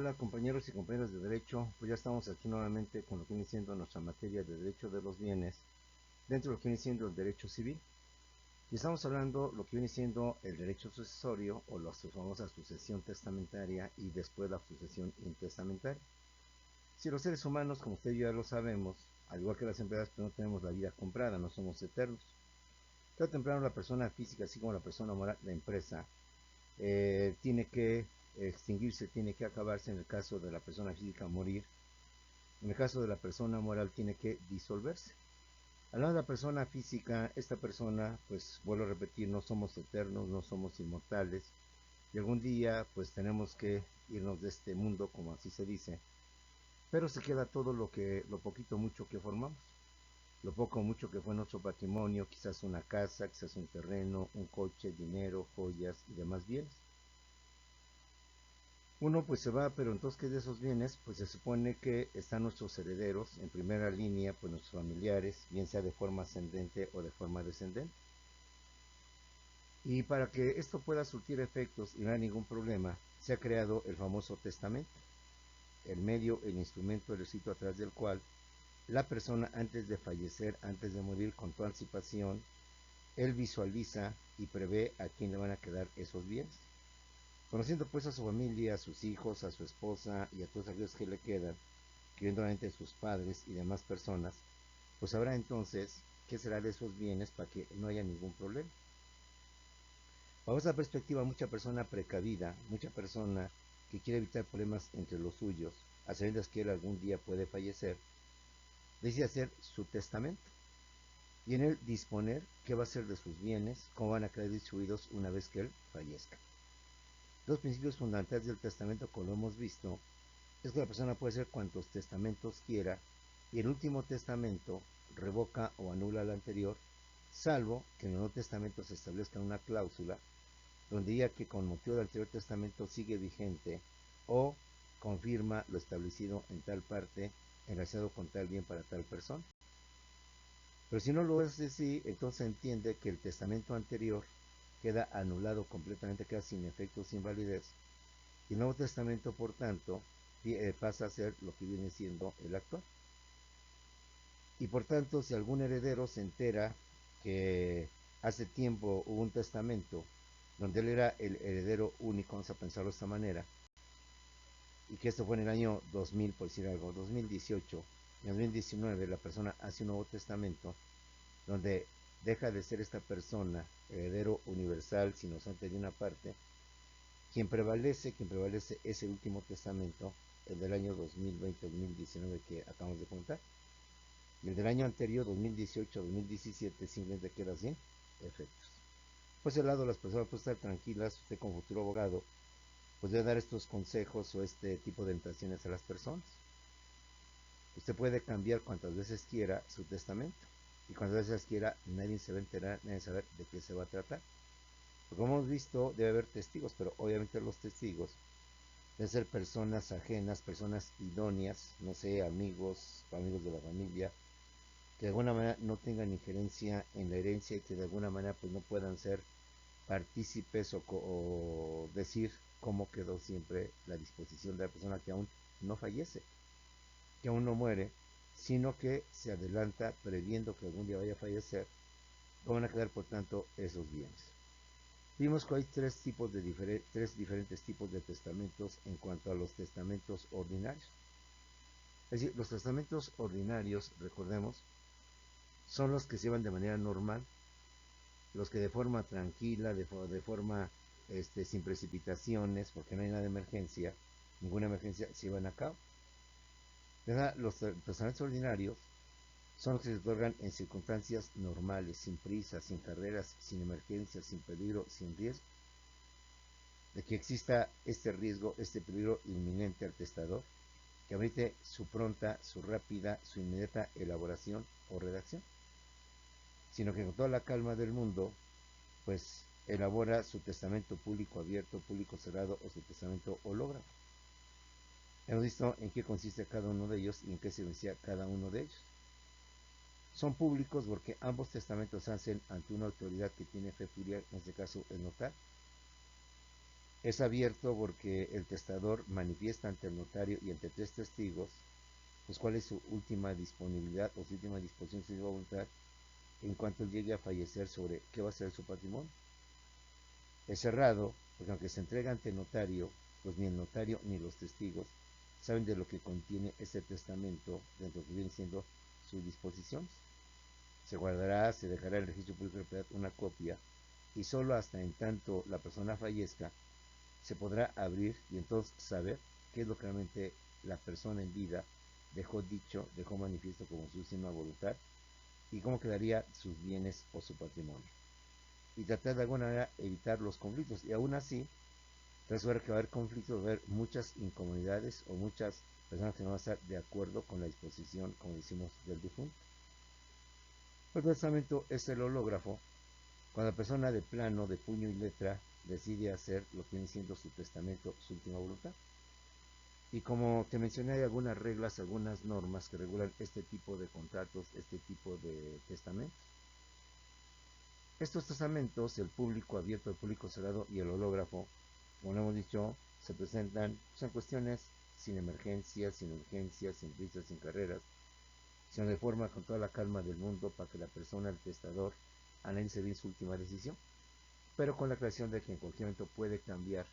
Hola compañeros y compañeras de derecho, pues ya estamos aquí nuevamente con lo que viene siendo nuestra materia de derecho de los bienes, dentro de lo que viene siendo el derecho civil. Y estamos hablando lo que viene siendo el derecho sucesorio o la famosa sucesión testamentaria y después la sucesión intestamentaria. Si los seres humanos, como usted y yo ya lo sabemos, al igual que las empresas, pues no tenemos la vida comprada, no somos eternos. Tarde o temprano la persona física, así como la persona moral, la empresa, tiene que extinguirse, tiene que acabarse. En el caso de la persona física, morir. En el caso de la persona moral, tiene que disolverse. Hablando de la persona física, esta persona, pues vuelvo a repetir, no somos eternos, no somos inmortales, y algún día pues tenemos que irnos de este mundo, como así se dice, pero se queda todo lo poquito mucho que formamos, lo poco o mucho que fue nuestro patrimonio, quizás una casa, quizás un terreno, un coche, dinero, joyas y demás bienes. Uno pues se va, pero entonces, ¿qué de esos bienes? Pues se supone que están nuestros herederos, en primera línea, pues nuestros familiares, bien sea de forma ascendente o de forma descendente. Y para que esto pueda surtir efectos y no haya ningún problema, se ha creado el famoso testamento, el medio, el instrumento, el escrito a través del cual la persona, antes de fallecer, antes de morir, con toda anticipación, él visualiza y prevé a quién le van a quedar esos bienes. Conociendo pues a su familia, a sus hijos, a su esposa y a todos aquellos que le quedan, incluyendo obviamente sus padres y demás personas, pues sabrá entonces qué será de esos bienes para que no haya ningún problema. Bajo esa perspectiva, mucha persona precavida, mucha persona que quiere evitar problemas entre los suyos, a sabiendas que él algún día puede fallecer, decide hacer su testamento y en él disponer qué va a ser de sus bienes, cómo van a quedar distribuidos una vez que él fallezca. Dos principios fundamentales del testamento, como lo hemos visto, es que la persona puede hacer cuantos testamentos quiera y el último testamento revoca o anula el anterior, salvo que en el Nuevo Testamento se establezca una cláusula donde diga que con motivo del anterior testamento sigue vigente o confirma lo establecido en tal parte enlazado con tal bien para tal persona. Pero si no lo es así, entonces entiende que el testamento anterior queda anulado completamente, queda sin efecto, sin validez, y el Nuevo Testamento, por tanto, pasa a ser lo que viene siendo el actual. Y por tanto, si algún heredero se entera que hace tiempo hubo un testamento donde él era el heredero único, vamos a pensarlo de esta manera, y que esto fue en el año 2000, por decir algo, 2018, en 2019 la persona hace un nuevo testamento donde deja de ser esta persona heredero universal, sino solamente de una parte. Quien prevalece es el último testamento, el del año 2020-2019 que acabamos de contar. Y el del año anterior, 2018-2017, simplemente queda sin efectos. Por ese lado, las personas pueden estar tranquilas. Usted como futuro abogado, pues debe dar estos consejos o este tipo de orientaciones a las personas. Usted puede cambiar cuantas veces quiera su testamento. Y cuantas veces quiera, nadie se va a enterar, nadie sabe de qué se va a tratar. Porque como hemos visto, debe haber testigos, pero obviamente los testigos deben ser personas ajenas, personas idóneas, no sé, amigos, amigos de la familia, que de alguna manera no tengan injerencia en la herencia y que de alguna manera pues no puedan ser partícipes o decir cómo quedó siempre la disposición de la persona que aún no fallece, que aún no muere, sino que se adelanta previendo que algún día vaya a fallecer, cómo van a quedar por tanto esos bienes. Vimos que hay tres diferentes tipos de testamentos en cuanto a los testamentos ordinarios. Es decir, los testamentos ordinarios, recordemos, son los que se llevan de manera normal, los que de forma tranquila, de forma sin precipitaciones, porque no hay nada de emergencia, ninguna emergencia, se llevan a cabo. Los testamentos ordinarios son los que se otorgan en circunstancias normales, sin prisa, sin carreras, sin emergencias, sin peligro, sin riesgo de que exista este riesgo, este peligro inminente al testador, que amerite su pronta, su rápida, su inmediata elaboración o redacción, sino que con toda la calma del mundo, pues elabora su testamento público abierto, público cerrado o su testamento hológrafo. Hemos visto en qué consiste cada uno de ellos y en qué se beneficia cada uno de ellos. Son públicos porque ambos testamentos se hacen ante una autoridad que tiene fe filial, en este caso el notario. Es abierto porque el testador manifiesta ante el notario y ante tres testigos, pues cuál es su última disponibilidad o su última disposición, su voluntad, en cuanto él llegue a fallecer sobre qué va a ser su patrimonio. Es cerrado porque aunque se entrega ante el notario, pues ni el notario ni los testigos saben de lo que contiene ese testamento dentro de lo que viene siendo sus disposiciones. Se guardará, se dejará en el registro público de propiedad una copia y solo hasta en tanto la persona fallezca se podrá abrir y entonces saber qué es lo que realmente la persona en vida dejó dicho, dejó manifiesto como su última voluntad y cómo quedaría sus bienes o su patrimonio. Y tratar de alguna manera evitar los conflictos. Y aún así, resuelve que va a haber conflictos, va a haber muchas incomodidades o muchas personas que no van a estar de acuerdo con la disposición, como decimos, del difunto. El testamento es el hológrafo. Cuando la persona de plano, de puño y letra, decide hacer lo que viene siendo su testamento, su última voluntad. Y como te mencioné, hay algunas reglas, algunas normas que regulan este tipo de contratos, este tipo de testamentos. Estos testamentos, el público abierto, el público cerrado y el hológrafo, como hemos dicho, se presentan en cuestiones sin emergencias, sin urgencias, sin prisas, sin carreras, sino de forma con toda la calma del mundo para que la persona, el testador, analice bien su última decisión, pero con la creación de que en cualquier momento puede cambiar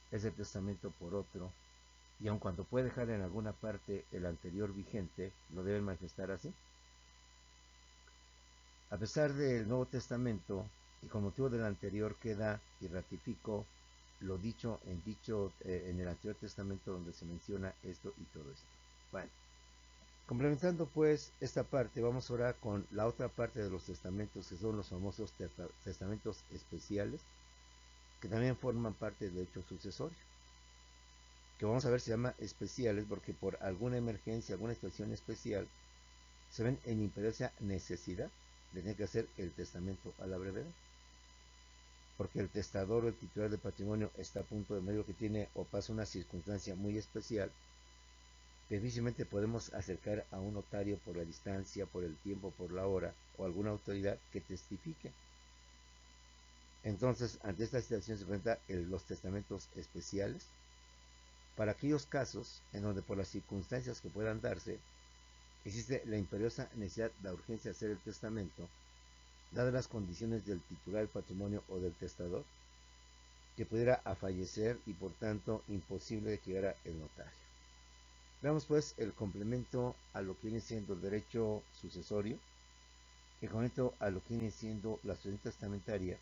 ese testamento por otro, y aun cuando puede dejar en alguna parte el anterior vigente, lo deben manifestar así. A pesar del Nuevo Testamento, y con motivo del anterior queda y ratifico lo dicho en el anterior testamento donde se menciona esto y todo esto. Bueno, complementando pues esta parte, vamos ahora con la otra parte de los testamentos, que son los famosos testamentos especiales, que también forman parte del hecho sucesorio, que vamos a ver se llama especiales porque por alguna emergencia, alguna situación especial, se ven en imperiosa necesidad de tener que hacer el testamento a la brevedad. Porque el testador o el titular del patrimonio está a punto de morir, que tiene o pasa una circunstancia muy especial, difícilmente podemos acercar a un notario por la distancia, por el tiempo, por la hora, o alguna autoridad que testifique. Entonces, ante esta situación se presenta los testamentos especiales, para aquellos casos en donde por las circunstancias que puedan darse, existe la imperiosa necesidad, la urgencia de hacer el testamento, dadas las condiciones del titular del patrimonio o del testador, que pudiera a fallecer y por tanto imposible de que llegara el notario. Veamos pues el complemento a lo que viene siendo el derecho sucesorio, el complemento a lo que viene siendo la sucesión testamentaria,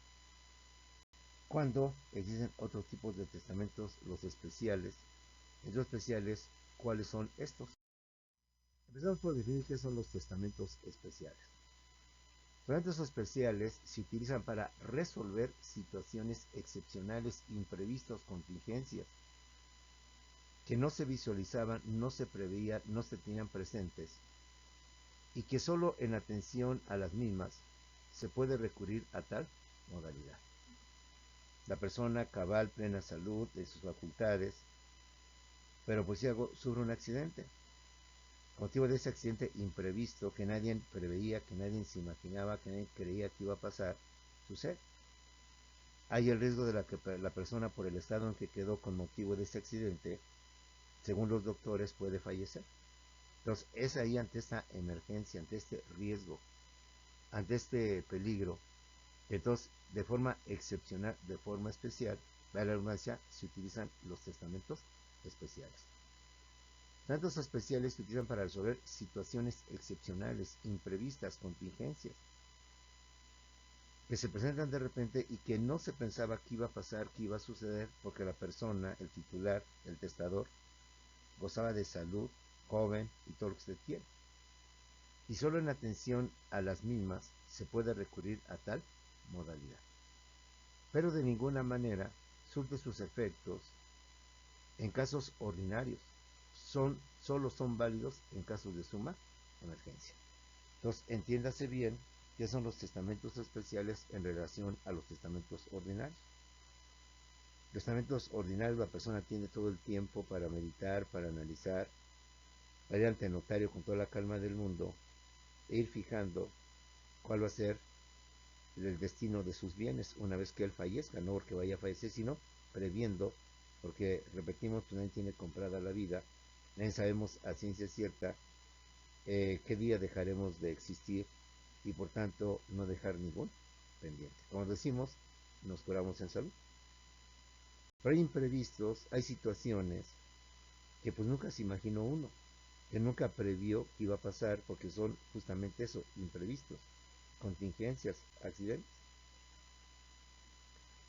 cuando existen otros tipos de testamentos, los especiales. Los especiales, ¿cuáles son estos? Empezamos por definir qué son los testamentos especiales. Los testamentos especiales se utilizan para resolver situaciones excepcionales, imprevistos, contingencias, que no se visualizaban, no se preveían, no se tenían presentes, y que solo en atención a las mismas se puede recurrir a tal modalidad. La persona cabal, plena salud de sus facultades, pero pues si algo sufre un accidente, motivo de ese accidente imprevisto que nadie preveía, que nadie se imaginaba, que nadie creía que iba a pasar, sucede. Hay el riesgo de que la persona, por el estado en que quedó con motivo de ese accidente, según los doctores, puede fallecer. Entonces, es ahí ante esta emergencia, ante este riesgo, ante este peligro, entonces, de forma excepcional, de forma especial, la redundancia, se utilizan los testamentos especiales. Testamentos especiales se utilizan para resolver situaciones excepcionales, imprevistas, contingencias, que se presentan de repente y que no se pensaba que iba a pasar, que iba a suceder, porque la persona, el titular, el testador, gozaba de salud, joven y todo lo que usted quiere. Y solo en atención a las mismas se puede recurrir a tal modalidad. Pero de ninguna manera surte sus efectos en casos ordinarios. Solo son válidos en casos de suma emergencia. Entonces, entiéndase bien qué son los testamentos especiales en relación a los testamentos ordinarios. Los testamentos ordinarios, la persona tiene todo el tiempo para meditar, para analizar, para ir ante el notario con toda la calma del mundo e ir fijando cuál va a ser el destino de sus bienes una vez que él fallezca, no porque vaya a fallecer, sino previendo, porque repetimos, pues nadie tiene comprada la vida, nadie sabemos a ciencia cierta qué día dejaremos de existir y por tanto no dejar ningún pendiente. Como decimos, nos curamos en salud. Pero hay imprevistos, hay situaciones que pues nunca se imaginó uno, que nunca previó que iba a pasar porque son justamente eso, imprevistos, contingencias, accidentes,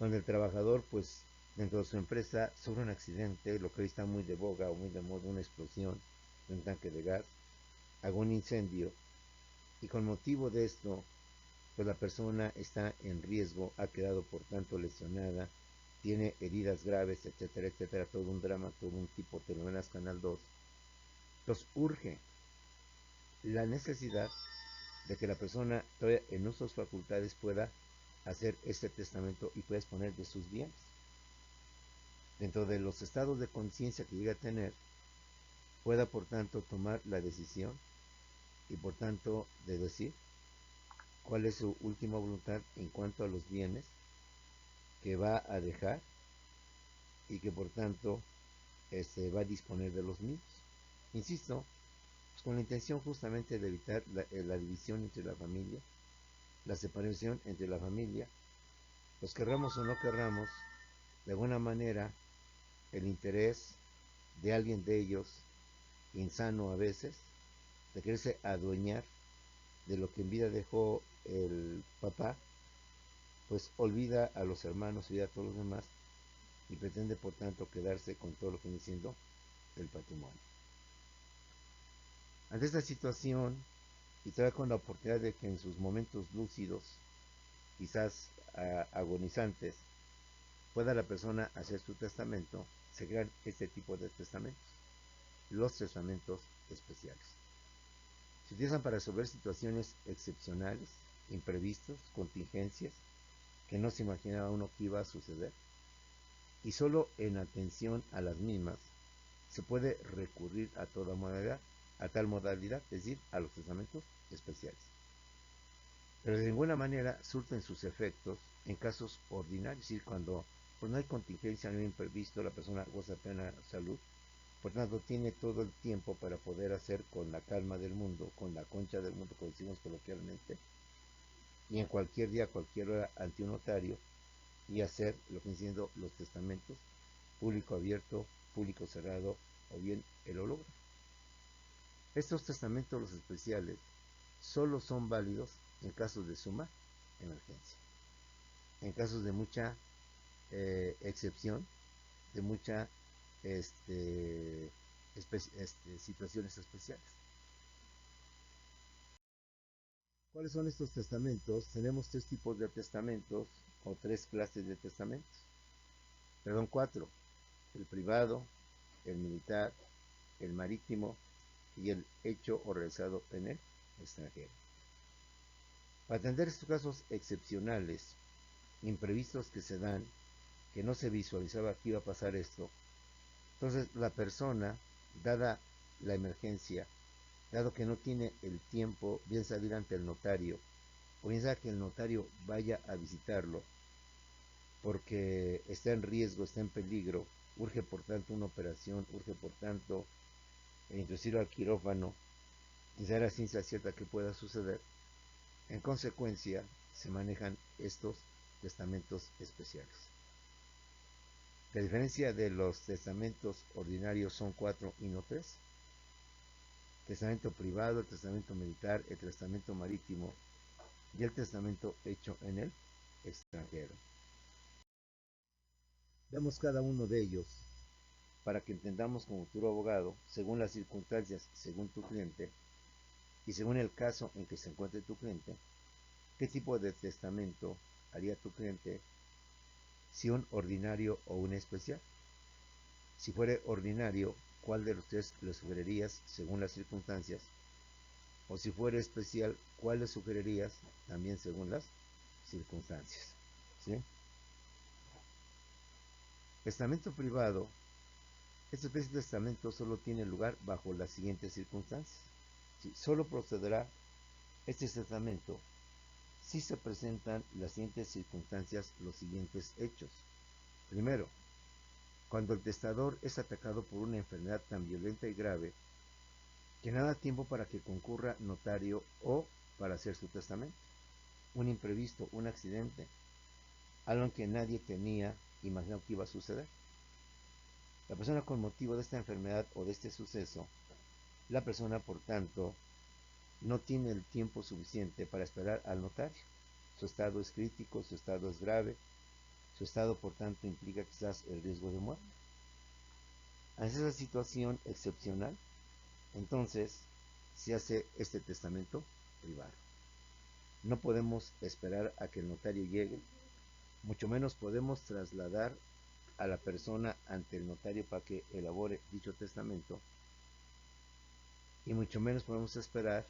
donde el trabajador pues dentro de su empresa sufre un accidente, lo que hoy está muy de boga o muy de moda, una explosión de un tanque de gas, algún incendio, y con motivo de esto pues la persona está en riesgo, ha quedado por tanto lesionada, tiene heridas graves, etcétera, etcétera, todo un drama, todo un tipo de telenovelas Canal 2. Entonces urge la necesidad de que la persona todavía en sus facultades pueda hacer este testamento y pueda exponer de sus bienes. Dentro de los estados de conciencia que llega a tener, pueda por tanto tomar la decisión y por tanto de decir cuál es su última voluntad en cuanto a los bienes que va a dejar y que por tanto va a disponer de los mismos. Insisto, pues con la intención justamente de evitar la división entre la familia, la separación entre la familia, pues querramos o no querramos, de alguna manera el interés de alguien de ellos, insano a veces, de quererse adueñar de lo que en vida dejó el papá, pues olvida a los hermanos, olvida a todos los demás y pretende por tanto quedarse con todo lo que viene siendo el patrimonio. Ante esta situación, y todavía con la oportunidad de que en sus momentos lúcidos, quizás agonizantes, pueda la persona hacer su testamento, se crean este tipo de testamentos, los testamentos especiales. Se utilizan para resolver situaciones excepcionales, imprevistos, contingencias, que no se imaginaba uno que iba a suceder, y solo en atención a las mismas se puede recurrir a toda modalidad, a tal modalidad, es decir, a los testamentos especiales. Pero de ninguna manera surten sus efectos en casos ordinarios, es decir, cuando pues, no hay contingencia, no hay imprevisto, la persona goza de plena salud, por tanto tiene todo el tiempo para poder hacer con la calma del mundo, con la concha del mundo, como decimos coloquialmente, y en cualquier día, cualquier hora, ante un notario, y hacer lo que diciendo los testamentos, público abierto, público cerrado, o bien el hológrafo. Estos testamentos, los especiales, solo son válidos en casos de suma emergencia, en casos de mucha excepción, de mucha situaciones especiales. ¿Cuáles son estos testamentos? Tenemos tres tipos de testamentos o tres clases de testamentos. Perdón, cuatro. El privado, el militar, el marítimo y el hecho o realizado en el extranjero. Para atender estos casos excepcionales, imprevistos que se dan, que no se visualizaba que iba a pasar esto, entonces la persona, dada la emergencia, dado que no tiene el tiempo, bien sea ir ante el notario, o bien sea que el notario vaya a visitarlo, porque está en riesgo, está en peligro, urge por tanto una operación, urge por tanto introducirlo al quirófano, y dar a ciencia cierta que pueda suceder. En consecuencia, se manejan estos testamentos especiales. La diferencia de los testamentos ordinarios son cuatro y no tres. Testamento privado, el testamento militar, el testamento marítimo y el testamento hecho en el extranjero. Vemos cada uno de ellos para que entendamos como futuro abogado, según las circunstancias, según tu cliente y según el caso en que se encuentre tu cliente, qué tipo de testamento haría tu cliente, si un ordinario o un especial. Si fuera ordinario, ¿cuál de los tres le sugerirías según las circunstancias? O si fuera especial, ¿cuál le sugerirías también según las circunstancias? ¿Sí? Testamento privado. Esta especie de testamento solo tiene lugar bajo las siguientes circunstancias. ¿Sí? Solo procederá este testamento si se presentan las siguientes circunstancias, los siguientes hechos. Primero, Cuando el testador es atacado por una enfermedad tan violenta y grave que no da tiempo para que concurra notario o para hacer su testamento. Un imprevisto, un accidente, algo que nadie tenía imaginado que iba a suceder. La persona con motivo de esta enfermedad o de este suceso, la persona por tanto no tiene el tiempo suficiente para esperar al notario. Su estado es crítico, su estado es grave, su estado por tanto implica quizás el riesgo de muerte. Ante esa situación excepcional, entonces se hace este testamento privado. No podemos esperar a que el notario llegue, mucho menos podemos trasladar a la persona ante el notario para que elabore dicho testamento, y mucho menos podemos esperar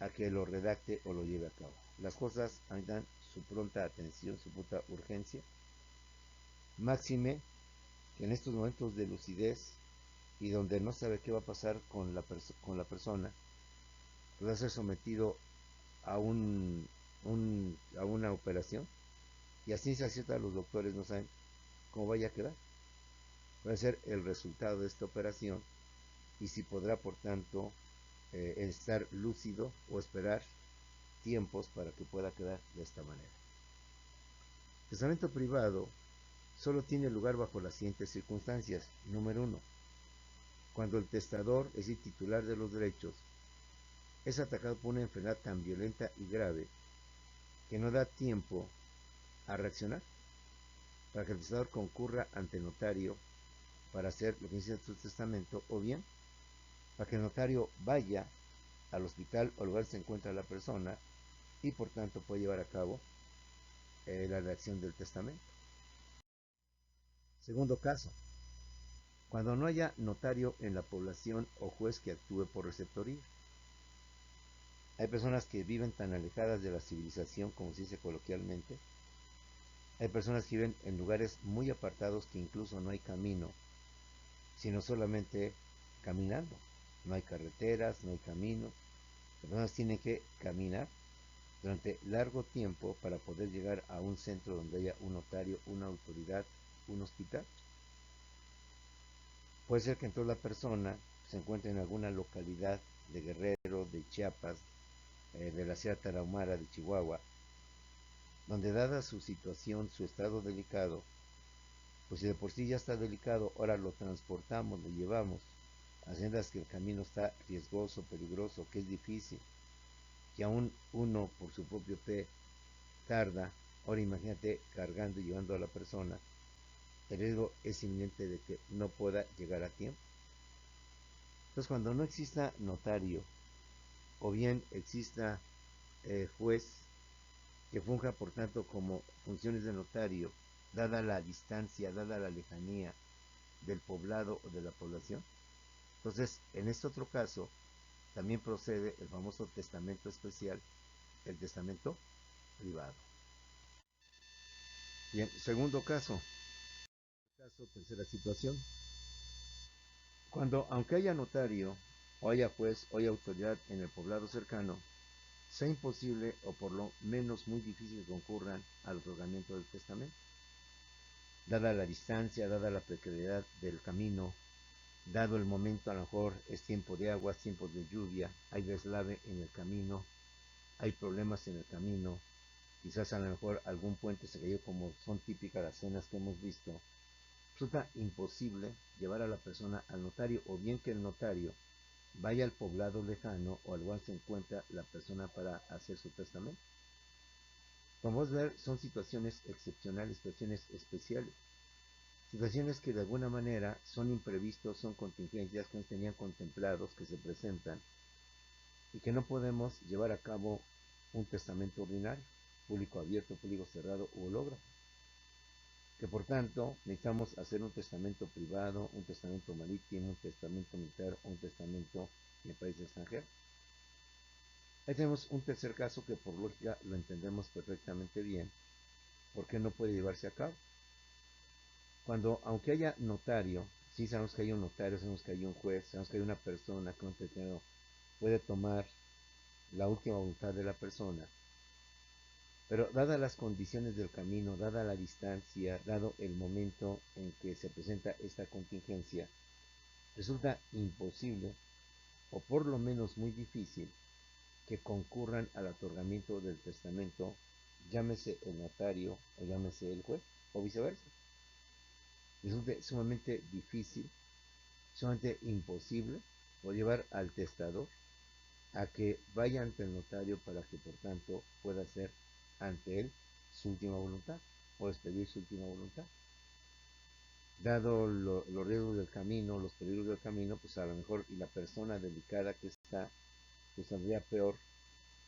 a que lo redacte o lo lleve a cabo. Las cosas necesitan su pronta atención, su pronta urgencia, máxime que en estos momentos de lucidez y donde no sabe qué va a pasar con la persona, puede ser sometido a, a una operación, y así se acierta, los doctores no saben cómo vaya a quedar. Puede ser el resultado de esta operación y si podrá, por tanto, estar lúcido o esperar tiempos para que pueda quedar de esta manera. El testamento privado solo tiene lugar bajo las siguientes circunstancias. Número 1. Cuando el testador, es el titular de los derechos, es atacado por una enfermedad tan violenta y grave que no da tiempo a reaccionar para que el testador concurra ante el notario para hacer lo que dice su testamento, o bien para que el notario vaya al hospital o lugar donde se encuentra la persona y por tanto puede llevar a cabo la redacción del testamento. Segundo caso, cuando no haya notario en la población o juez que actúe por receptoría. Hay personas que viven tan alejadas de la civilización, como se dice coloquialmente. Hay personas que viven en lugares muy apartados que incluso no hay camino, sino solamente caminando. No hay carreteras, no hay caminos. Las personas tienen que caminar durante largo tiempo para poder llegar a un centro donde haya un notario, una autoridad, un hospital. Puede ser que entonces la persona se encuentre en alguna localidad de Guerrero, de Chiapas, de la Sierra Tarahumara, de Chihuahua, donde dada su situación, su estado delicado, pues si de por sí ya está delicado, ahora lo transportamos, lo llevamos, haciendo que el camino está riesgoso, peligroso, que es difícil, que aún uno por su propio pie tarda, ahora imagínate cargando y llevando a la persona, el riesgo es inminente de que no pueda llegar a tiempo. Entonces cuando no exista notario, o bien exista juez que funja por tanto como funciones de notario, dada la distancia, dada la lejanía del poblado o de la población, entonces en este otro caso también procede el famoso testamento especial, el testamento privado. Bien, segundo caso, tercera situación, cuando aunque haya notario, o haya juez, o haya autoridad en el poblado cercano, sea imposible o por lo menos muy difícil que concurran al otorgamiento del testamento, dada la distancia, dada la precariedad del camino, dado el momento, a lo mejor es tiempo de agua, tiempo de lluvia, hay deslave en el camino, hay problemas en el camino, quizás a lo mejor algún puente se cayó, como son típicas las escenas que hemos visto. Resulta imposible llevar a la persona al notario, o bien que el notario vaya al poblado lejano o al cual se encuentra la persona para hacer su testamento. Como vamos a ver, son situaciones excepcionales, situaciones especiales, situaciones que de alguna manera son imprevistos, son contingencias que no tenían contemplados, que se presentan y que no podemos llevar a cabo un testamento ordinario, público abierto, público cerrado u hológrafo. Que por tanto necesitamos hacer un testamento privado, un testamento marítimo, un testamento militar o un testamento en el país extranjero. Ahí tenemos un tercer caso que por lógica lo entendemos perfectamente bien, porque no puede llevarse a cabo. Cuando, aunque haya notario, sí sabemos que hay un notario, sabemos que hay un juez, sabemos que hay una persona que un tetero puede tomar la última voluntad de la persona, Pero dadas las condiciones del camino, dada la distancia, dado el momento en que se presenta esta contingencia, resulta imposible, o por lo menos muy difícil, que concurran al otorgamiento del testamento, llámese el notario o llámese el juez, o viceversa. Resulta sumamente difícil, sumamente imposible, o llevar al testador a que vaya ante el notario para que por tanto pueda hacer ante él su última voluntad o expedir su última voluntad. Dado los riesgos del camino, los peligros del camino, pues a lo mejor y la persona delicada que está, pues saldría peor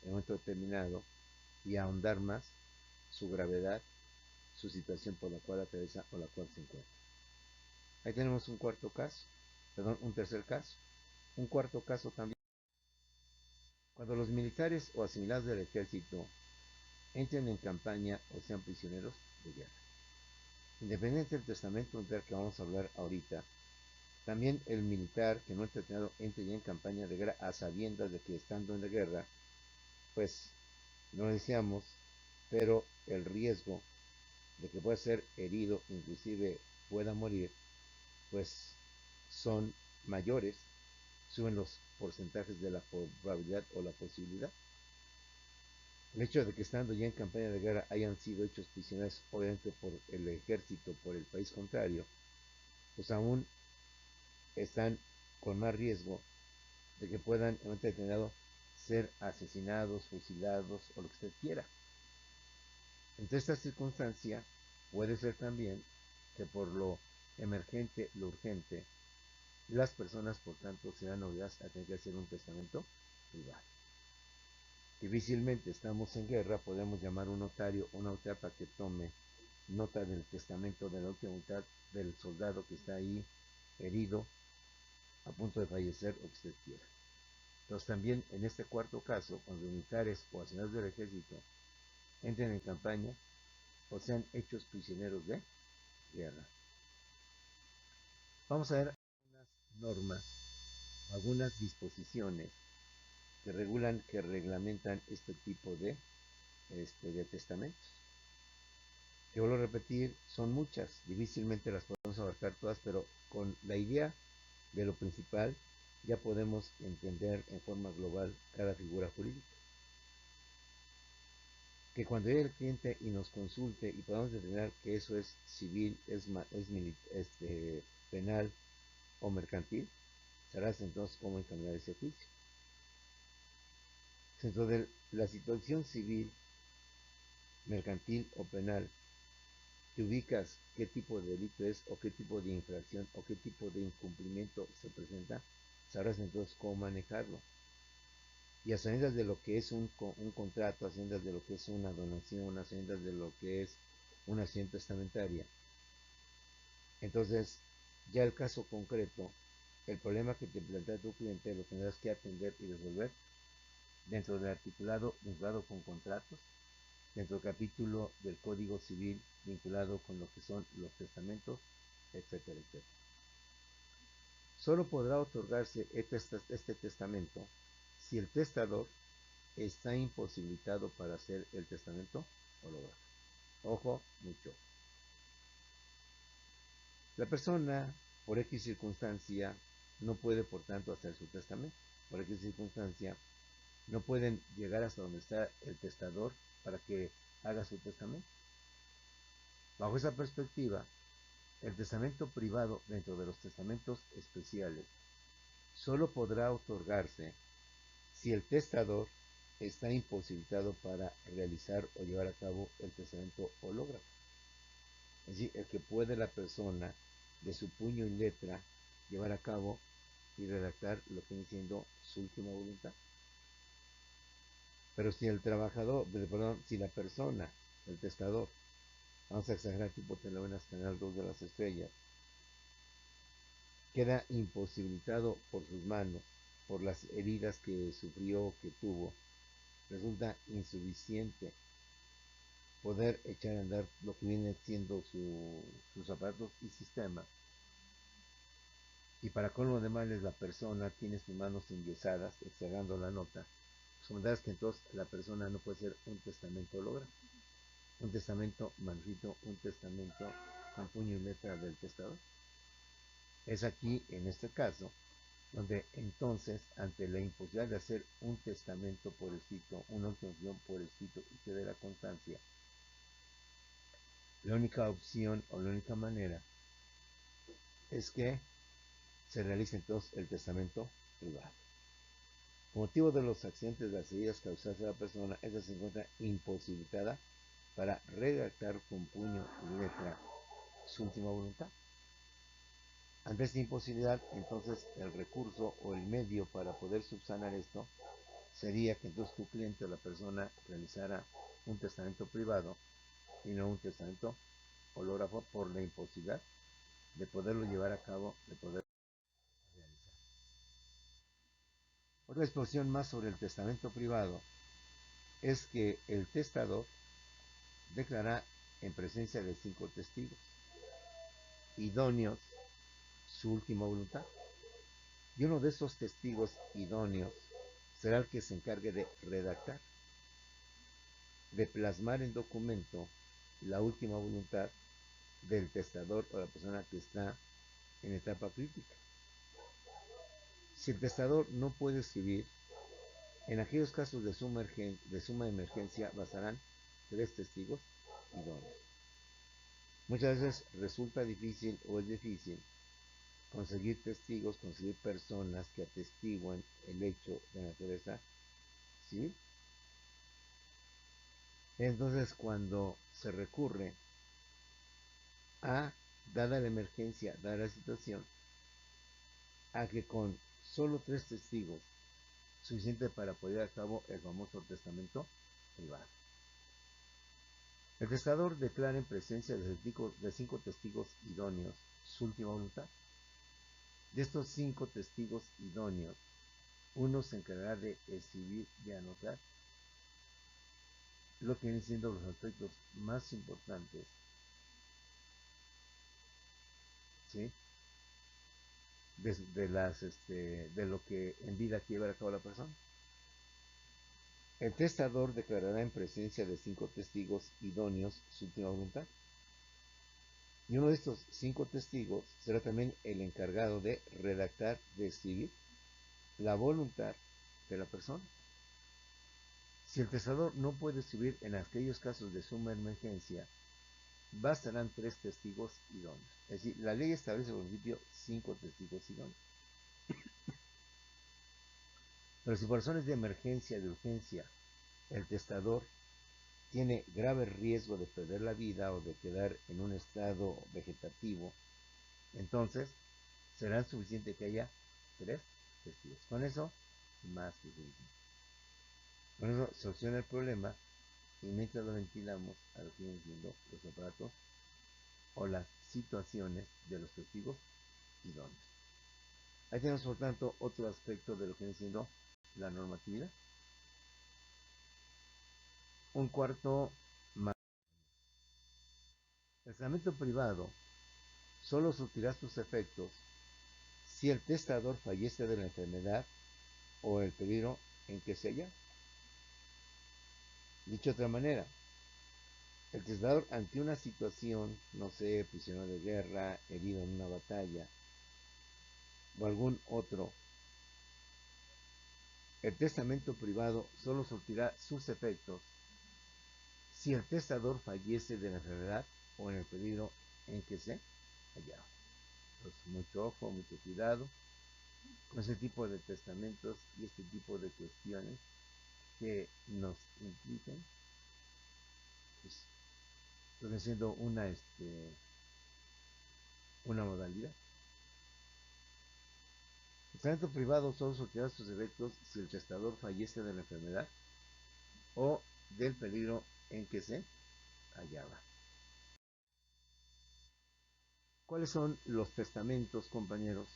en un momento determinado y ahondar más su gravedad, su situación por la cual atraviesa o la cual se encuentra. Ahí tenemos un cuarto caso, perdón, un tercer caso. Un cuarto caso también. Cuando los militares o asimilados del ejército entren en campaña o sean prisioneros de guerra. Independiente del testamento militar que vamos a hablar ahorita, también el militar que no está entrenado entre ya en campaña de guerra a sabiendas de que estando en la guerra, pues no lo decíamos, pero el riesgo de que pueda ser herido, inclusive pueda morir, pues son mayores, suben los porcentajes de la probabilidad o la posibilidad. El hecho de que estando ya en campaña de guerra hayan sido hechos prisioneros, obviamente por el ejército, por el país contrario, pues aún están con más riesgo de que puedan en un momento determinado ser asesinados, fusilados o lo que usted quiera. Entre esta circunstancia puede ser también que por lo emergente, lo urgente, las personas por tanto serán obligadas a tener que hacer un testamento privado. Difícilmente estamos en guerra, podemos llamar a un notario o una autoridad para que tome nota del testamento de la última voluntad del soldado que está ahí herido, a punto de fallecer o que usted quiera. Entonces también en este cuarto caso, cuando los militares o asesinados del ejército entren en campaña o sean hechos prisioneros de guerra. Vamos a ver algunas normas, algunas disposiciones que regulan, que reglamentan este tipo de testamentos. Que vuelvo a repetir, son muchas, difícilmente las podemos abarcar todas, pero con la idea de lo principal ya podemos entender en forma global cada figura jurídica. Que cuando llegue el cliente y nos consulte y podamos determinar que eso es civil, penal o mercantil, sabrás entonces cómo encaminar ese juicio. Dentro de la situación civil, mercantil o penal, te ubicas qué tipo de delito es o qué tipo de infracción o qué tipo de incumplimiento se presenta, sabrás entonces cómo manejarlo. Y a sabiendas de lo que es un contrato, a sabiendas de lo que es una donación, a sabiendas de lo que es una acción testamentaria. Entonces, ya el caso concreto, el problema que te plantea tu cliente lo tendrás que atender y resolver dentro del articulado vinculado con contratos, dentro del capítulo del Código Civil vinculado con lo que son los testamentos, etcétera, etcétera. Solo podrá otorgarse este testamento si el testador está imposibilitado para hacer el testamento holográfico. Ojo, mucho. La persona, por X circunstancia, no puede, por tanto, hacer su testamento. Por X circunstancia, no pueden llegar hasta donde está el testador para que haga su testamento. Bajo esa perspectiva, el testamento privado dentro de los testamentos especiales solo podrá otorgarse si el testador está imposibilitado para realizar o llevar a cabo el testamento hológrafo. Es decir, el que puede la persona de su puño y letra llevar a cabo y redactar lo que viene siendo su última voluntad. Pero si el trabajador, perdón, si la persona, el testador, vamos a exagerar tipo telenovelas Canal 2 de las Estrellas, queda imposibilitado por sus manos, por las heridas que sufrió, que tuvo, resulta insuficiente poder echar a andar lo que viene siendo sus aparatos y sistemas. Y para colmo de males la persona tiene sus manos enyesadas, exagerando la nota, Suponderás que entonces la persona no puede ser un testamento holográfico, un testamento manuscrito, un testamento con puño y letra del testador. Es aquí, en este caso, donde entonces, ante la imposibilidad de hacer un testamento por escrito, una autorización por escrito y que dé la constancia, la única opción o la única manera es que se realice entonces el testamento privado. Con motivo de los accidentes de las heridas causadas a la persona, esta se encuentra imposibilitada para redactar con puño y letra su última voluntad. Ante esta imposibilidad, entonces el recurso o el medio para poder subsanar esto sería que entonces tu cliente o la persona realizara un testamento privado y no un testamento hológrafo por la imposibilidad de poderlo llevar a cabo, de poder realizar. Otra exposición más sobre el testamento privado es que el testador declara en presencia de 5 testigos idóneos su última voluntad. Y uno de esos testigos idóneos será el que se encargue de redactar, de plasmar en documento la última voluntad del testador o la persona que está en etapa crítica. Si el testador no puede escribir, en aquellos casos de suma emergencia bastarán 3 testigos idóneos. Muchas veces resulta difícil o es difícil conseguir testigos, conseguir personas que atestiguen el hecho de naturaleza civil. Entonces, cuando se recurre a, dada la emergencia, dada la situación, a que con solo 3 testigos, suficiente para poder llevar a cabo el famoso testamento privado. El testador declara en presencia de 5 testigos idóneos su última voluntad. De estos 5 testigos idóneos, uno se encargará de escribir, de anotar lo que vienen siendo los aspectos más importantes, ¿sí? De lo que en vida quiere llevar a cabo la persona. El testador declarará en presencia de 5 testigos idóneos su última voluntad. Y uno de estos 5 testigos será también el encargado de redactar, de escribir la voluntad de la persona. Si el testador no puede escribir en aquellos casos de suma emergencia, bastarán 3 testigos idóneos. Es decir, la ley establece por principio 5 testigos idóneos. Pero si por razones de emergencia, de urgencia, el testador tiene grave riesgo de perder la vida o de quedar en un estado vegetativo, entonces será suficiente que haya 3 testigos. Con eso, más que suficiente. Con eso soluciona el problema y mientras lo ventilamos a lo que vienen siendo los aparatos o las situaciones de los testigos idóneos. Ahí tenemos, por tanto, otro aspecto de lo que viene siendo la normatividad. Un cuarto más. El testamento privado solo surtirá sus efectos si el testador fallece de la enfermedad o el peligro en que se halla. Dicho de otra manera, el testador ante una situación, no sé, prisionero de guerra, herido en una batalla o algún otro, el testamento privado solo surtirá sus efectos si el testador fallece de la enfermedad o en el peligro en que se hallaba. Entonces, mucho ojo, mucho cuidado con ese tipo de testamentos y este tipo de cuestiones que nos impliquen, pues, viene siendo una modalidad. El testamento privado solo surtirá sus efectos si el testador fallece de la enfermedad o del peligro en que se hallaba. ¿Cuáles son los testamentos, compañeros?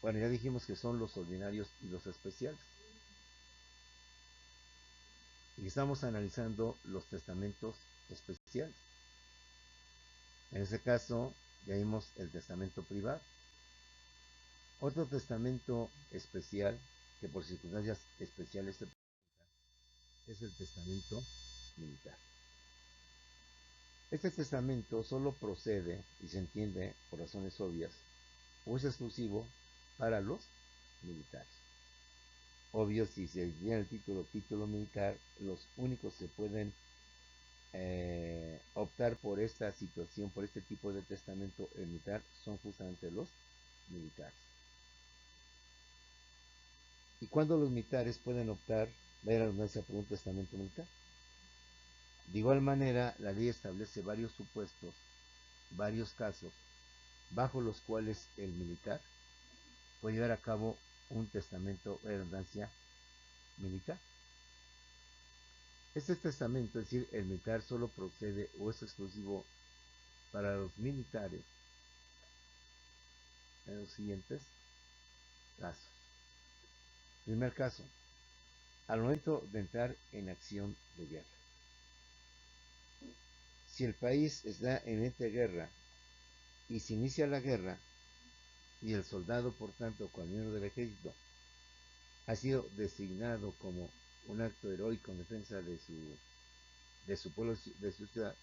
Bueno, ya dijimos que son los ordinarios y los especiales. Y estamos analizando los testamentos especiales. En este caso, ya vimos el testamento privado. Otro testamento especial que por circunstancias especiales es el testamento militar. Este testamento solo procede y se entiende por razones obvias o es exclusivo para los militares. Obvio, si se tiene el título militar, los únicos que pueden optar por esta situación, por este tipo de testamento militar, son justamente los militares. ¿Y cuándo los militares pueden optar, la redundancia, por un testamento militar? De igual manera, la ley establece varios supuestos, varios casos, bajo los cuales el militar puede llevar a cabo un testamento, redundancia, militar. Este testamento, es decir, el militar, solo procede o es exclusivo para los militares en los siguientes casos. Primer caso, al momento de entrar en acción de guerra. Si el país está en esta guerra y se inicia la guerra y el soldado, por tanto, cual miembro del ejército, ha sido designado como un acto heroico en defensa de su pueblo, de su ciudad,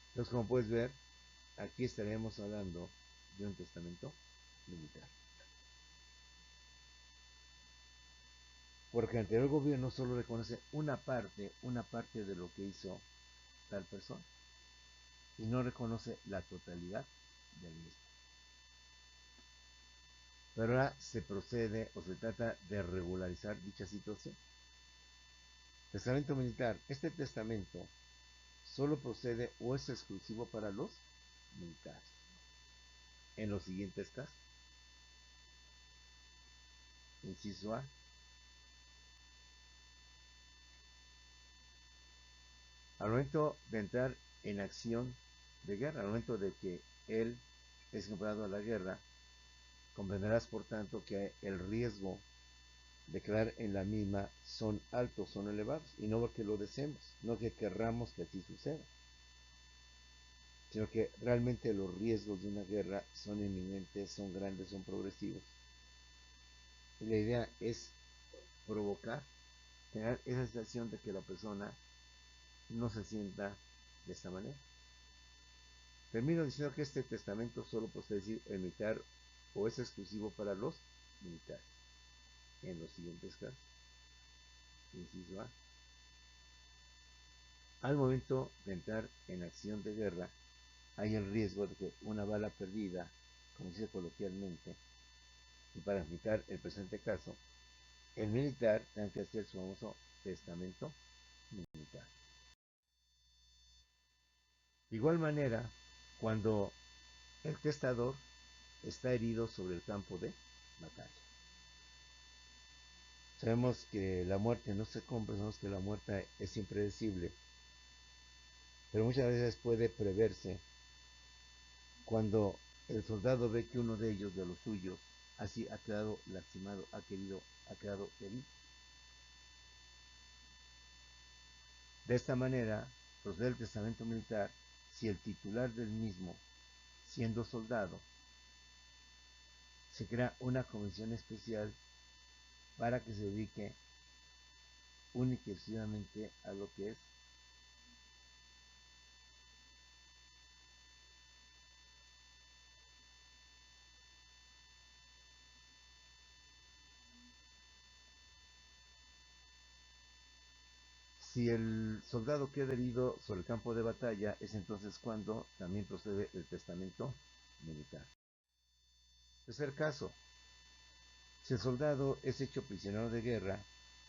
entonces, como puedes ver, aquí estaríamos hablando de un testamento militar. Porque el anterior gobierno solo reconoce una parte de lo que hizo tal persona y no reconoce la totalidad del mismo. Pero ahora se procede o se trata de regularizar dicha situación. Testamento militar. Este testamento solo procede o es exclusivo para los militares. En los siguientes casos. Inciso A. Al momento de entrar en acción de guerra, al momento de que él es comprado a la guerra, comprenderás por tanto que el riesgo de quedar en la misma son altos, son elevados, y no porque lo deseemos, no que querramos que así suceda, sino que realmente los riesgos de una guerra son inminentes, son grandes, son progresivos. Y la idea es provocar, generar esa sensación de que la persona no se sienta de esta manera. Termino diciendo que este testamento solo puede decir el militar o es exclusivo para los militares. En los siguientes casos. Inciso A. Al momento de entrar en acción de guerra, hay el riesgo de que una bala perdida, como se dice coloquialmente, y para explicar el presente caso, el militar tenga que hacer su famoso testamento militar. De igual manera, cuando el testador está herido sobre el campo de batalla. Sabemos que la muerte no se compra, sabemos que la muerte es impredecible, pero muchas veces puede preverse cuando el soldado ve que uno de ellos, de los suyos, así ha quedado lastimado, ha quedado herido. De esta manera, procede el testamento militar si el titular del mismo, siendo soldado, se crea una comisión especial para que se dedique única y exclusivamente a lo que es si el soldado queda herido sobre el campo de batalla, es entonces cuando también procede el testamento militar. Tercer caso, si el soldado es hecho prisionero de guerra,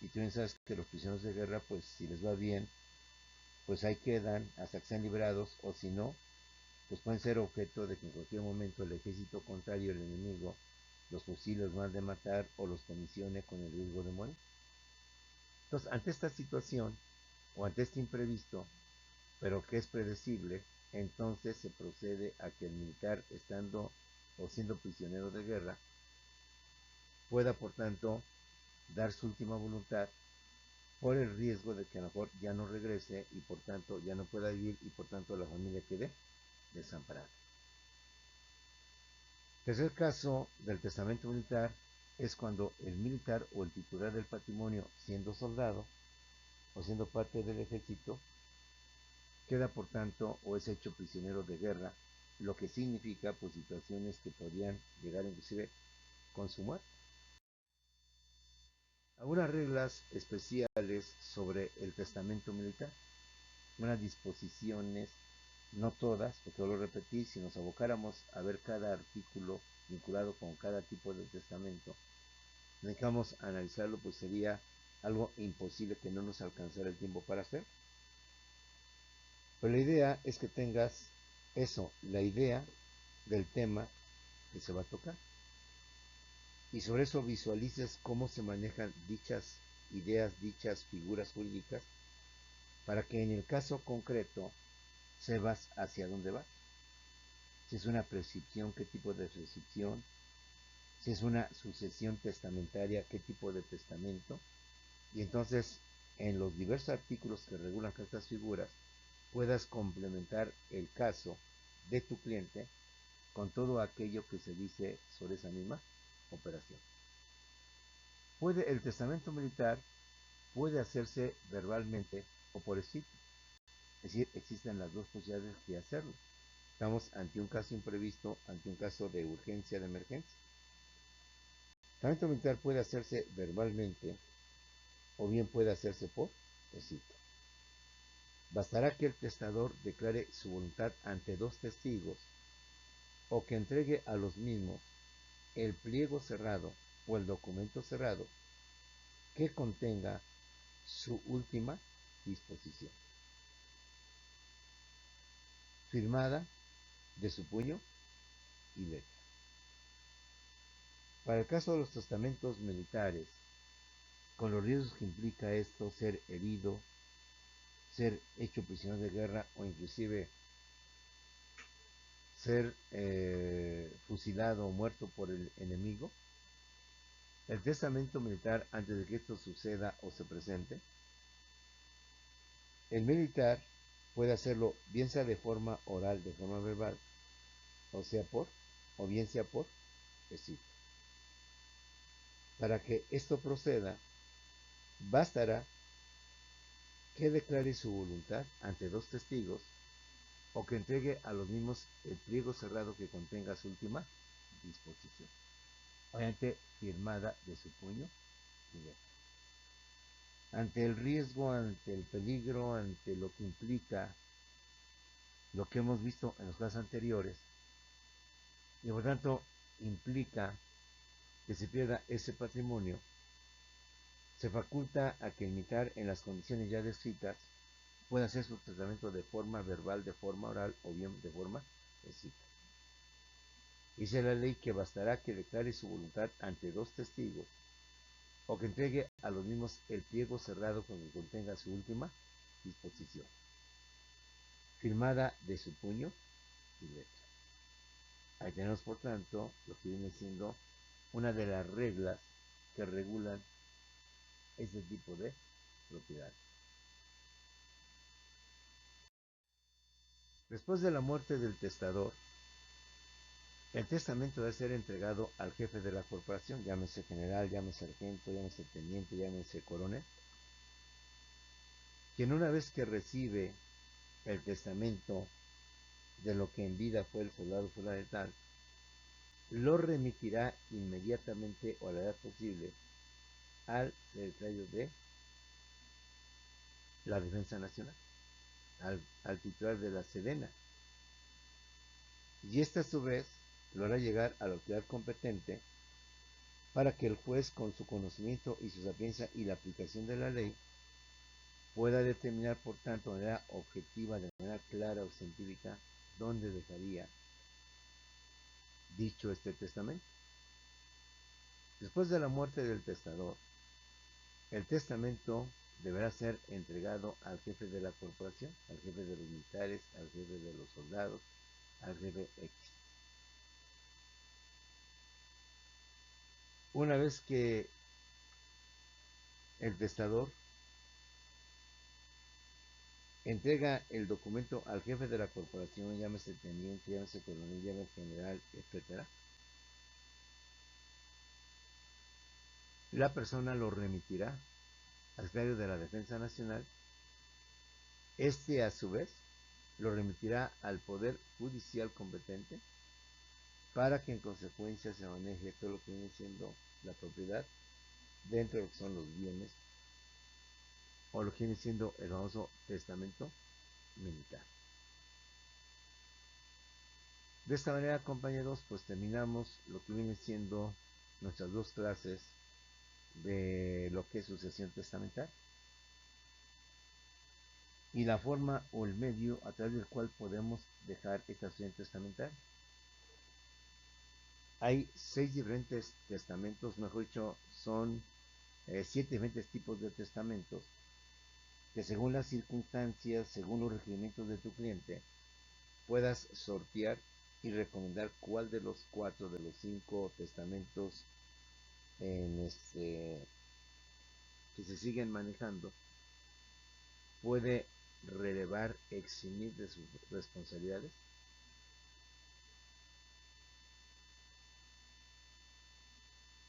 y tú bien sabes que los prisioneros de guerra, pues si les va bien, pues ahí quedan hasta que sean liberados, o si no, pues pueden ser objeto de que en cualquier momento el ejército contrario, el enemigo, los fusiles, los mande matar o los comisione con el riesgo de morir. Entonces, ante esta situación, o ante este imprevisto, pero que es predecible, entonces se procede a que el militar, estando o siendo prisionero de guerra, pueda, por tanto, dar su última voluntad por el riesgo de que a lo mejor ya no regrese y por tanto ya no pueda vivir y por tanto la familia quede desamparada. Tercer caso del testamento militar es cuando el militar o el titular del patrimonio, siendo soldado o siendo parte del ejército, queda por tanto o es hecho prisionero de guerra, lo que significa pues situaciones que podrían llegar inclusive con su muerte. Algunas reglas especiales sobre el testamento militar, unas disposiciones, no todas, porque lo repetí, si nos abocáramos a ver cada artículo vinculado con cada tipo de testamento, necesitamos analizarlo, pues sería algo imposible que no nos alcanzara el tiempo para hacer. Pero la idea es que tengas eso, la idea del tema que se va a tocar. Y sobre eso visualices cómo se manejan dichas ideas, dichas figuras jurídicas, para que en el caso concreto sepas hacia dónde vas. Si es una prescripción, qué tipo de prescripción. Si es una sucesión testamentaria, qué tipo de testamento. Y entonces, en los diversos artículos que regulan estas figuras, puedas complementar el caso de tu cliente con todo aquello que se dice sobre esa misma operación. El testamento militar puede hacerse verbalmente o por escrito. Es decir, existen las dos posibilidades de hacerlo. Estamos ante un caso imprevisto, ante un caso de urgencia, de emergencia. El testamento militar puede hacerse verbalmente o bien puede hacerse por escrito. Bastará que el testador declare su voluntad ante dos testigos o que entregue a los mismos el pliego cerrado o el documento cerrado que contenga su última disposición, firmada de su puño y letra. Para el caso de los testamentos militares, con los riesgos que implica esto, ser herido, ser hecho prisionero de guerra o inclusive ser fusilado o muerto por el enemigo, el testamento militar, antes de que esto suceda o se presente, el militar puede hacerlo bien sea de forma oral, de forma verbal, o sea o bien sea por escrito. Para que esto proceda, bastará que declare su voluntad ante dos testigos o que entregue a los mismos el pliego cerrado que contenga su última disposición, obviamente firmada de su puño y letra. Ante el riesgo, ante el peligro, ante lo que implica lo que hemos visto en los casos anteriores, y por tanto implica que se pierda ese patrimonio, se faculta a que el militar, en las condiciones ya descritas, pueda hacer su tratamiento de forma verbal, de forma oral o bien de forma escrita. Dice la ley que bastará que declare su voluntad ante dos testigos o que entregue a los mismos el pliego cerrado con el que contenga su última disposición, firmada de su puño y letra. Ahí tenemos, por tanto, lo que viene siendo una de las reglas que regulan ese tipo de propiedades. Después de la muerte del testador, el testamento debe ser entregado al jefe de la corporación, llámese general, llámese sargento, llámese teniente, llámese coronel, quien una vez que recibe el testamento de lo que en vida fue el soldado fuera de tal, lo remitirá inmediatamente o a la edad posible al secretario de la Defensa Nacional, al titular de la Sedena. Y este a su vez lo hará llegar a la autoridad competente para que el juez, con su conocimiento y su sapiencia y la aplicación de la ley, pueda determinar, por tanto, de manera objetiva, de manera clara o científica, dónde dejaría dicho este testamento. Después de la muerte del testador, el testamento deberá ser entregado al jefe de la corporación, al jefe de los militares, al jefe de los soldados, al jefe X. Una vez que el testador entrega el documento al jefe de la corporación, llámese teniente, llámese coronel, llámese general, etc., La persona lo remitirá al secretario de la Defensa Nacional. Este, a su vez, lo remitirá al Poder Judicial competente para que en consecuencia se maneje todo lo que viene siendo la propiedad dentro de lo que son los bienes o lo que viene siendo el famoso testamento militar. De esta manera, compañeros, pues terminamos lo que viene siendo nuestras dos clases de lo que es sucesión testamental y la forma o el medio a través del cual podemos dejar esta sucesión testamental. Hay 6 diferentes testamentos, mejor dicho, son 7 diferentes tipos de testamentos que según las circunstancias, según los requerimientos de tu cliente, puedas sortear y recomendar cuál de los 4 de los 5 testamentos que se siguen manejando puede relevar, eximir de sus responsabilidades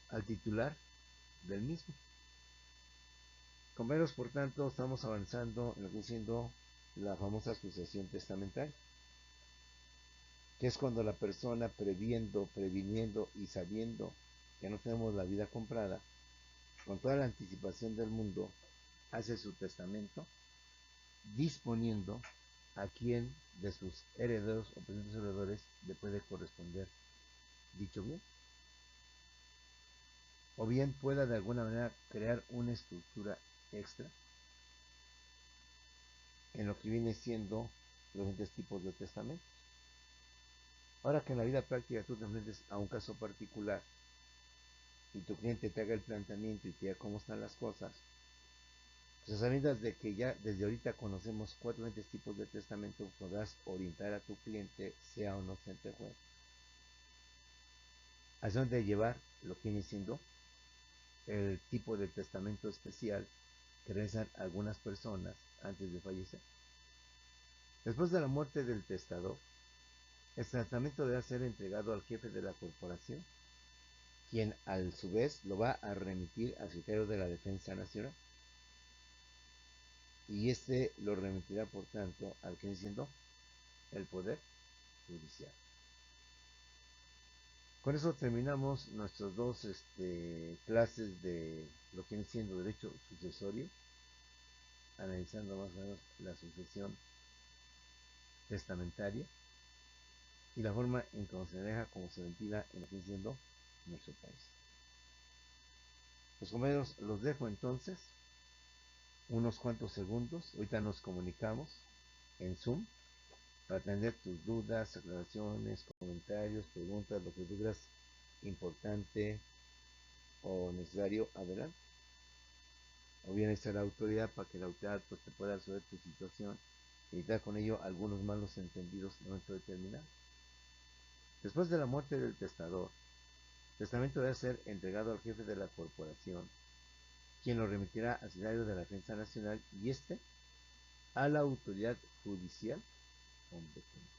al titular del mismo. Compañeros, por tanto, estamos avanzando en lo que viene siendo la famosa sucesión testamental, que es cuando la persona previendo, previniendo y sabiendo que no tenemos la vida comprada, con toda la anticipación del mundo, hace su testamento, disponiendo a quién de sus herederos o presuntos heredores le puede corresponder dicho bien. O bien pueda de alguna manera crear una estructura extra en lo que viene siendo los diferentes tipos de testamento. Ahora que en la vida práctica tú te enfrentes a un caso particular y tu cliente te haga el planteamiento y te diga cómo están las cosas, pues a sabiendas de que ya desde ahorita conocemos 4 diferentes tipos de testamento, podrás orientar a tu cliente, sea o no sea ante juez, hacia dónde llevar lo que viene siendo el tipo de testamento especial que realizan algunas personas antes de fallecer. Después de la muerte del testador, el testamento debe ser entregado al jefe de la corporación, quien a su vez lo va a remitir al secretario de la Defensa Nacional y este lo remitirá por tanto al que viene siendo el Poder Judicial. Con eso terminamos nuestras dos clases de lo que viene siendo derecho sucesorio, analizando más o menos la sucesión testamentaria y la forma en que se deja como se ventila en lo que viene siendo nuestro país. Los compañeros, los dejo entonces unos cuantos segundos. Ahorita nos comunicamos en Zoom para atender tus dudas, aclaraciones, comentarios, preguntas, lo que tú creas importante o necesario, adelante. O bien está la autoridad para que la autoridad pues, te pueda resolver tu situación y evitar con ello algunos malos entendidos en un momento determinado. Después de la muerte del testador, el testamento debe ser entregado al jefe de la corporación, quien lo remitirá al secretario de la Defensa Nacional y este a la autoridad judicial competente.